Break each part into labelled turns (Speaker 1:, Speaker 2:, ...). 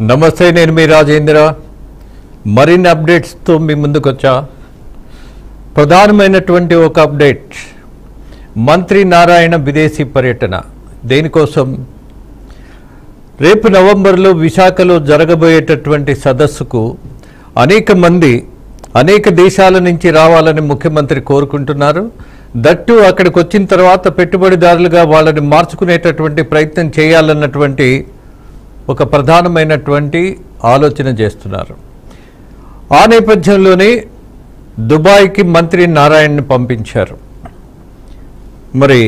Speaker 1: నమస్తే, నేను మీ రాజేంద్ర. మరిన్ని అప్డేట్స్తో మీ ముందుకొచ్చా. ప్రధానమైనటువంటి ఒక అప్డేట్, మంత్రి నారాయణ విదేశీ పర్యటన. దేనికోసం? రేపు నవంబర్లో విశాఖలో జరగబోయేటటువంటి సదస్సుకు అనేక మంది అనేక దేశాల నుంచి రావాలని ముఖ్యమంత్రి కోరుకుంటున్నారు. దట్టు అక్కడికి వచ్చిన తర్వాత పెట్టుబడిదారులుగా వాళ్ళని మార్చుకునేటటువంటి ప్రయత్నం చేయాలన్నటువంటి ఒక ప్రధానమైనటువంటి ఆలోచన చేస్తున్నారు. ఆ నేపథ్యంలోనే దుబాయ్కి మంత్రి నారాయణని పంపించారు. మరి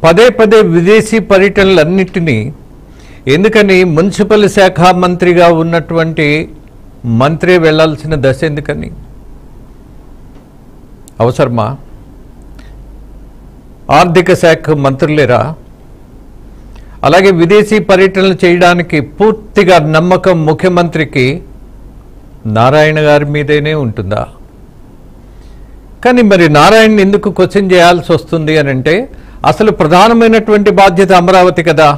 Speaker 1: పదే పదే విదేశీ పర్యటనలన్నింటినీ ఎందుకని మున్సిపల్ శాఖ మంత్రిగా ఉన్నటువంటి మంత్రి వెళ్లాల్సిన దశ ఎందుకని? అవసరమా? ఆర్థిక శాఖ మంత్రులేరా? అలాగే విదేశీ పర్యటనలు చేయడానికి పూర్తిగా నమ్మకం ముఖ్యమంత్రికి నారాయణ గారి మీదనే ఉంటుందా? కానీ మరి నారాయణ ఎందుకు క్వశ్చన్ చేయాల్సి వస్తుంది అని అంటే, అసలు ప్రధానమైనటువంటి బాధ్యత అమరావతి కదా.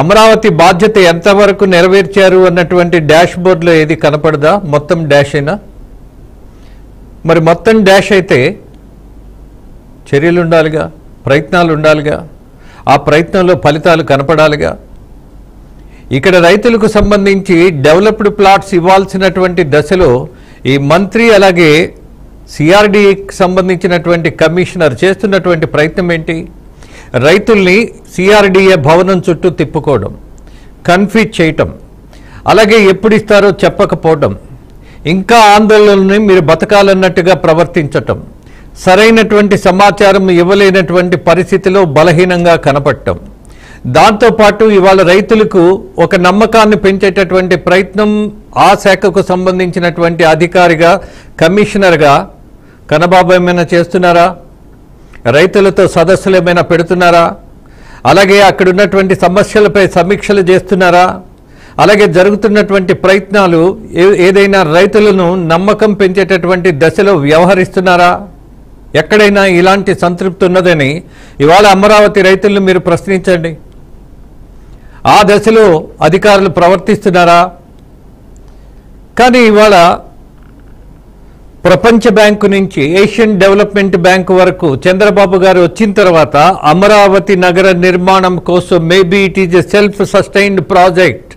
Speaker 1: అమరావతి బాధ్యత ఎంతవరకు నెరవేర్చారు అన్నటువంటి డాష్ బోర్డులో ఏది కనపడదా? మొత్తం డాష్ అయినా? మరి మొత్తం డాష్ అయితే చర్యలు ఉండాలిగా, ప్రయత్నాలు ఉండాలిగా, ఆ ప్రయత్నంలో ఫలితాలు కనపడాలిగా. ఇక్కడ రైతులకు సంబంధించి డెవలప్డ్ ప్లాట్స్ ఇవ్వాల్సినటువంటి దశలో ఈ మంత్రి అలాగే సిఆర్డీఏకి సంబంధించినటువంటి కమిషనర్ చేస్తున్నటువంటి ప్రయత్నం ఏంటి? రైతుల్ని సిఆర్డీఏ భవనం చుట్టూ తిప్పుకోవడం, కన్ఫ్యూజ్ చేయటం, అలాగే ఎప్పుడు ఇస్తారో చెప్పకపోవడం, ఇంకా ఆందోళనని మీరు బతకాలన్నట్టుగా ప్రవర్తించటం, సరైనటువంటి సమాచారం ఇవ్వలేనటువంటి పరిస్థితిలో బలహీనంగా కనపడటం, దాంతోపాటు ఇవాళ రైతులకు ఒక నమ్మకాన్ని పెంచేటటువంటి ప్రయత్నం ఆ శాఖకు సంబంధించినటువంటి అధికారిగా, కమిషనర్గా కన్నబాబు ఏమైనా చేస్తున్నారా? రైతులతో సదస్సులు ఏమైనా పెడుతున్నారా? అలాగే అక్కడ ఉన్నటువంటి సమస్యలపై సమీక్షలు చేస్తున్నారా? అలాగే జరుగుతున్నటువంటి ప్రయత్నాలు ఏదైనా రైతులను నమ్మకం పెంచేటటువంటి దశలో వ్యవహరిస్తున్నారా? ఎక్కడైనా ఇలాంటి సంతృప్తి ఉన్నదని ఇవాళ అమరావతి రైతులను మీరు ప్రశ్నించండి. ఆ దశలో అధికారులు ప్రవర్తిస్తున్నారా? కానీ ఇవాళ ప్రపంచ బ్యాంకు నుంచి ఏషియన్ డెవలప్మెంట్ బ్యాంకు వరకు చంద్రబాబు గారు వచ్చిన తర్వాత అమరావతి నగర నిర్మాణం కోసం maybe it is a self sustained project,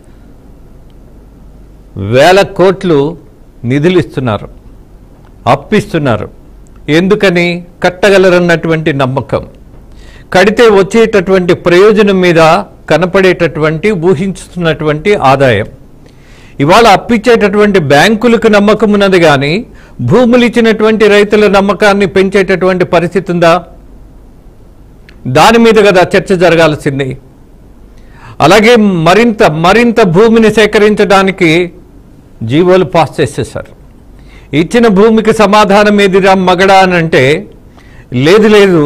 Speaker 1: 1000 కోట్లు నిధులు ఇస్తున్నారు, అప్పిస్తున్నారు. ఎందుకని? కట్టగలరన్నటువంటి నమ్మకం, కడితే వచ్చేటటువంటి ప్రయోజనం మీద కనపడేటటువంటి ఊహించుతున్నటువంటి ఆదాయం. ఇవాళ అప్పిచ్చేటటువంటి బ్యాంకులకు నమ్మకం ఉన్నది, కానీ భూములు ఇచ్చినటువంటి రైతుల నమ్మకాన్ని పెంచేటటువంటి పరిస్థితి ఉందా? దాని మీద కదా చర్చ జరగాల్సింది. అలాగే మరింత భూమిని సేకరించడానికి జీవోలు పాస్ చేసేశారు. ఇచ్చిన భూమికి సమాధానం ఏదిరా మగడా అని అంటే, లేదు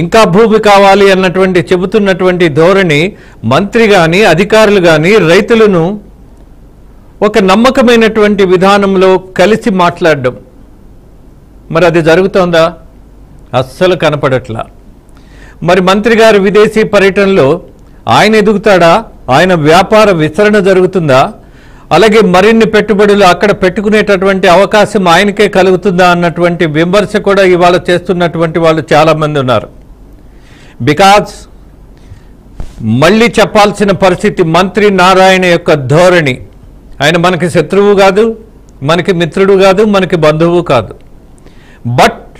Speaker 1: ఇంకా భూమి కావాలి అన్నటువంటి చెబుతున్నటువంటి ధోరణి మంత్రి కానీ అధికారులు కానీ రైతులను ఒక నమ్మకమైనటువంటి విధానంలో కలిసి మాట్లాడడం, మరి అది జరుగుతోందా? అస్సలు కనపడట్లా. మరి మంత్రి గారు విదేశీ పర్యటనలో ఆయన ఎదుగుతాడా? ఆయన వ్యాపార విస్తరణ జరుగుతుందా? అలాగే మరిన్ని పెట్టుబడులు అక్కడ పెట్టుకునేటటువంటి అవకాశం ఆయనకే కలుగుతుందా అన్నటువంటి విమర్శ కూడా ఇవాళ చేస్తున్నటువంటి వాళ్ళు చాలామంది ఉన్నారు. బికాజ్ మళ్ళీ చెప్పాల్సిన పరిస్థితి మంత్రి నారాయణ యొక్క ధోరణి. ఆయన మనకి శత్రువు కాదు, మనకి మిత్రుడు కాదు, మనకి బంధువు కాదు. బట్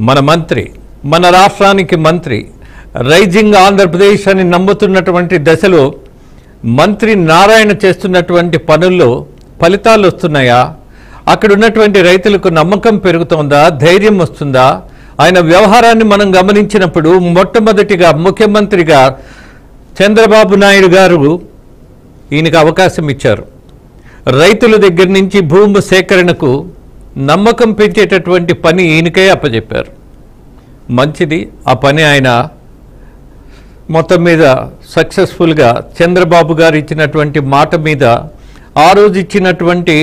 Speaker 1: మన మంత్రి, మన రాష్ట్రానికి మంత్రి, రైజింగ్ ఆంధ్రప్రదేశ్ అని నమ్ముతున్నటువంటి దశలో మంత్రి నారాయణ చేస్తున్నటువంటి పనుల్లో ఫలితాలు వస్తున్నాయా? అక్కడ ఉన్నటువంటి రైతులకు నమ్మకం పెరుగుతోందా? ధైర్యం వస్తుందా? ఆయన వ్యవహారాన్ని మనం గమనించినప్పుడు మొట్టమొదటిగా ముఖ్యమంత్రిగా చంద్రబాబు నాయుడు గారు ఈయనకు అవకాశం ఇచ్చారు. రైతుల దగ్గర నుంచి భూమి సేకరణకు నమ్మకం పెంచేటటువంటి పని ఈయనకే అప్పచెప్పారు. మంచిది, ఆ పని ఆయన మొత్తం మీద సక్సెస్ఫుల్గా చంద్రబాబు గారు ఇచ్చినటువంటి మాట మీద ఆ రోజు ఇచ్చినటువంటి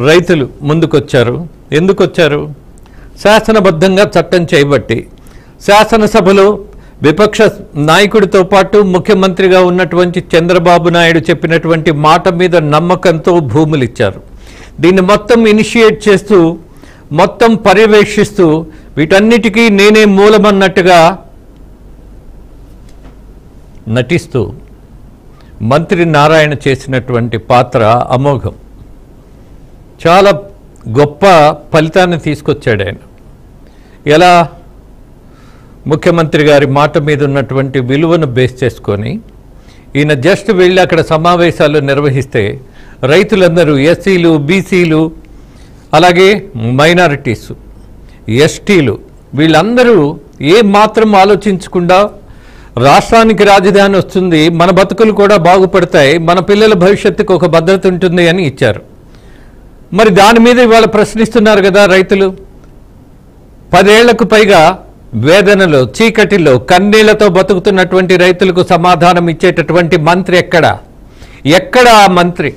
Speaker 1: రైతులు ముందుకొచ్చారు. ఎందుకు వచ్చారు? శాసనబద్ధంగా చట్టం చేయబట్టి శాసనసభలో విపక్ష నాయకుడితో పాటు ముఖ్యమంత్రిగా ఉన్నటువంటి చంద్రబాబు నాయుడు చెప్పినటువంటి మాట మీద నమ్మకంతో భూములు ఇచ్చారు. దీన్ని మొత్తం ఇనిషియేట్ చేస్తూ, మొత్తం పర్యవేక్షిస్తూ, వీటన్నిటికీ నేనే మూలమన్నట్టుగా నటిస్తూ మంత్రి నారాయణ చేసినటువంటి పాత్ర అమోఘం. చాలా గొప్ప ఫలితాన్ని తీసుకొచ్చాడు ఆయన. ఎలా? ముఖ్యమంత్రి గారి మాట మీద ఉన్నటువంటి విలువను బేస్ చేసుకొని ఈయన జస్ట్ వెళ్ళి అక్కడ సమావేశాలు నిర్వహిస్తే రైతులందరూ, ఎస్సీలు, బీసీలు, అలాగే మైనారిటీసు, ఎస్టీలు, వీళ్ళందరూ ఏ మాత్రం ఆలోచించకుండా రాష్ట్రానికి రాజధాని వస్తుంది, మన బతుకులు కూడా బాగుపడతాయి, మన పిల్లల భవిష్యత్తుకు ఒక భద్రత ఉంటుంది అని ఇచ్చారు. మరి దాని మీద ఇవాళ ప్రశ్నిస్తున్నారు కదా రైతులు. 10 ఏళ్లకు పైగా వేదనలో, చీకటిలో, కన్నీళ్లతో బతుకుతున్నటువంటి రైతులకు సమాధానం ఇచ్చేటటువంటి మంత్రి ఎక్కడ ఆ మంత్రి?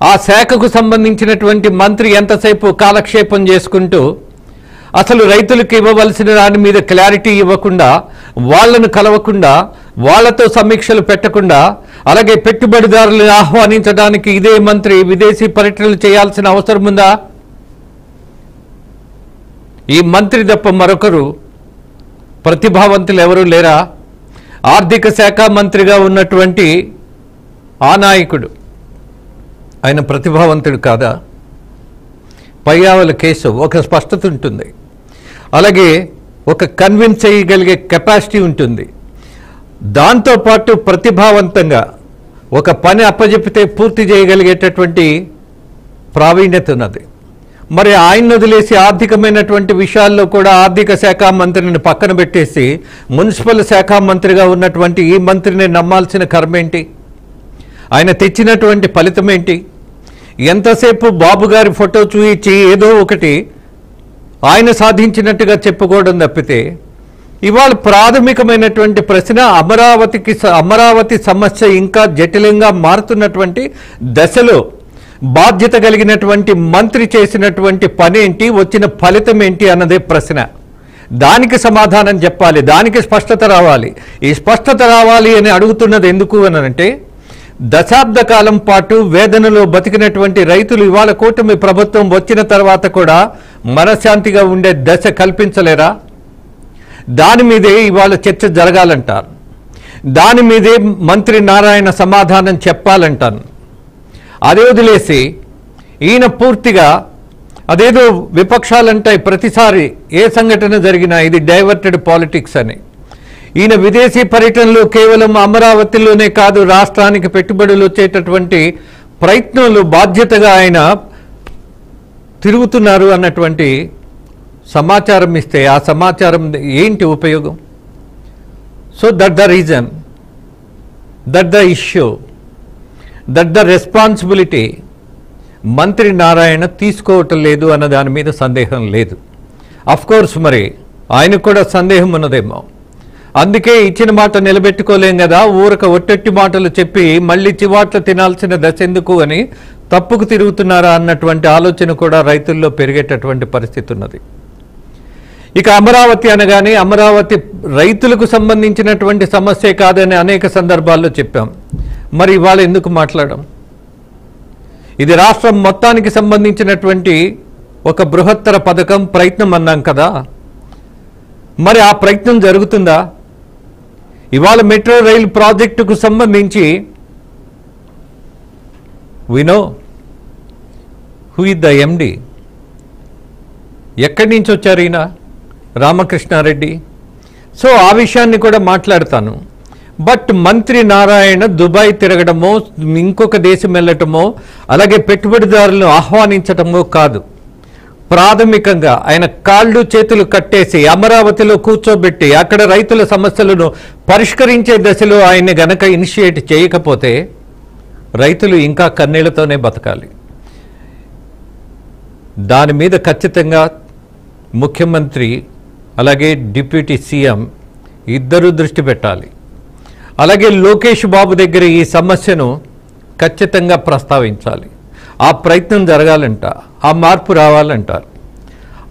Speaker 1: ఆ శాఖకు సంబంధించినటువంటి మంత్రి ఎంతసేపు కాలక్షేపం చేసుకుంటూ అసలు రైతులకు ఇవ్వవలసిన దాని మీద క్లారిటీ ఇవ్వకుండా, వాళ్లను కలవకుండా, వాళ్లతో సమీక్షలు పెట్టకుండా, అలాగే పెట్టుబడిదారులను ఆహ్వానించడానికి ఇదే మంత్రి విదేశీ పర్యటనలు చేయాల్సిన అవసరం ఉందా? ఈ మంత్రి తప్ప మరొకరు ప్రతిభావంతులు ఎవరూ లేరా? ఆర్థిక శాఖ మంత్రిగా ఉన్నటువంటి ఆ నాయకుడు ఆయన ప్రతిభావంతుడు కాదా? పయ్యావుల కేసు ఒక స్పష్టత ఉంటుంది, అలాగే ఒక కన్విన్స్ చేయగలిగే కెపాసిటీ ఉంటుంది. దాంతోపాటు ప్రతిభావంతంగా ఒక పని అప్పజెపితే పూర్తి చేయగలిగేటటువంటి ప్రావీణ్యత ఉన్నది. మరి ఆయన వదిలేసి ఆర్థికమైనటువంటి విషయాల్లో కూడా ఆర్థిక శాఖ మంత్రిని పక్కన పెట్టేసి మున్సిపల్ శాఖ మంత్రిగా ఉన్నటువంటి ఈ మంత్రిని నమ్మాల్సిన కర్మేంటి? ఆయన తెచ్చినటువంటి ఫలితం ఏంటి? ఎంతసేపు బాబు గారి ఫోటో చూయించి ఏదో ఒకటి ఆయన సాధించినట్టుగా చెప్పుకోవడం తప్పితే ఇవాళ ప్రాథమికమైనటువంటి ప్రశ్న, అమరావతి సమస్య ఇంకా జటిలంగా మారుతున్నటువంటి దశలో బాధ్యత కలిగినటువంటి మంత్రి చేసినటువంటి పని ఏంటి, వచ్చిన ఫలితం ఏంటి అన్నదే ప్రశ్న. దానికి సమాధానం చెప్పాలి, దానికి స్పష్టత రావాలి. ఈ స్పష్టత రావాలి అని అడుగుతున్నది ఎందుకు అనంటే, దశాబ్ద కాలం పాటు వేదనలో బతికినటువంటి రైతులు ఇవాళ కూటమి ప్రభుత్వం వచ్చిన తర్వాత కూడా మనశ్శాంతిగా ఉండే దశ కల్పించలేరా? దాని మీదే ఇవాళ చర్చ జరగాలంటారు. దాని మీదే మంత్రి నారాయణ సమాధానం చెప్పాలంటాను. అదే వదిలేసి ఈయన పూర్తిగా అదేదో విపక్షాలంటాయి ప్రతిసారి ఏ సంఘటన జరిగినా ఇది డైవర్టెడ్ పాలిటిక్స్ అని. ఈయన విదేశీ పర్యటనలు కేవలం అమరావతిలోనే కాదు, రాష్ట్రానికి పెట్టుబడులు వచ్చేటటువంటి ప్రయత్నాలు బాధ్యతగా ఆయన తిరుగుతున్నారు అన్నటువంటి సమాచారం ఇస్తే ఆ సమాచారం ఏంటి ఉపయోగం? So that the reason, that the issue, that the responsibility మంత్రి నారాయణ తీసుకోవటం లేదు అన్న దాని మీద సందేహం లేదు. అఫ్కోర్స్ మరి ఆయనకు కూడా సందేహం ఉన్నదేమో. అందుకే ఇచ్చిన మాట నిలబెట్టుకోలేం కదా, ఊరక ఒట్టెట్టి మాటలు చెప్పి మళ్ళీ చివాట్లు తినాల్సిన దశ ఎందుకు అని తప్పుకు తిరుగుతున్నారా అన్నటువంటి ఆలోచన కూడా రైతుల్లో పెరిగేటటువంటి పరిస్థితి ఉన్నది. ఇక అమరావతి అనగానే అమరావతి రైతులకు సంబంధించినటువంటి సమస్య కాదని అనేక సందర్భాల్లో చెప్పాం. మరి ఇవాళ ఎందుకు మాట్లాడడం? ఇది రాష్ట్రం మొత్తానికి సంబంధించినటువంటి ఒక బృహత్తర పథకం, ప్రయత్నం అన్నాం కదా. మరి ఆ ప్రయత్నం జరుగుతుందా? ఇవాళ మెట్రో రైల్ ప్రాజెక్టుకు సంబంధించి we know who is the MD. ఎక్కడి నుంచి వచ్చారు ఈయన? రామకృష్ణారెడ్డి. సో ఆ విషయాన్ని కూడా మాట్లాడతాను. బట్ మంత్రి నారాయణ దుబాయ్ తిరగడమో, ఇంకొక దేశం వెళ్ళటమో, అలాగే పెట్టుబడిదారులను ఆహ్వానించటమో కాదు. ప్రాథమికంగా ఆయన కాళ్ళు చేతులు కట్టేసి అమరావతిలో కూర్చోబెట్టి అక్కడ రైతుల సమస్యలను పరిష్కరించే దశలో ఆయన గనక ఇనిషియేట్ చేయకపోతే రైతులు ఇంకా కన్నీళ్లతోనే బతకాలి. దాని మీద ఖచ్చితంగా ముఖ్యమంత్రి అలాగే డిప్యూటీ సీఎం ఇద్దరు దృష్టి పెట్టాలి. అలాగే లోకేష్ బాబు దగ్గర ఈ సమస్యను ఖచ్చితంగా ప్రస్తావించాలి. ఆ ప్రయత్నం జరగాలంట, ఆ మార్పు రావాలంటారు.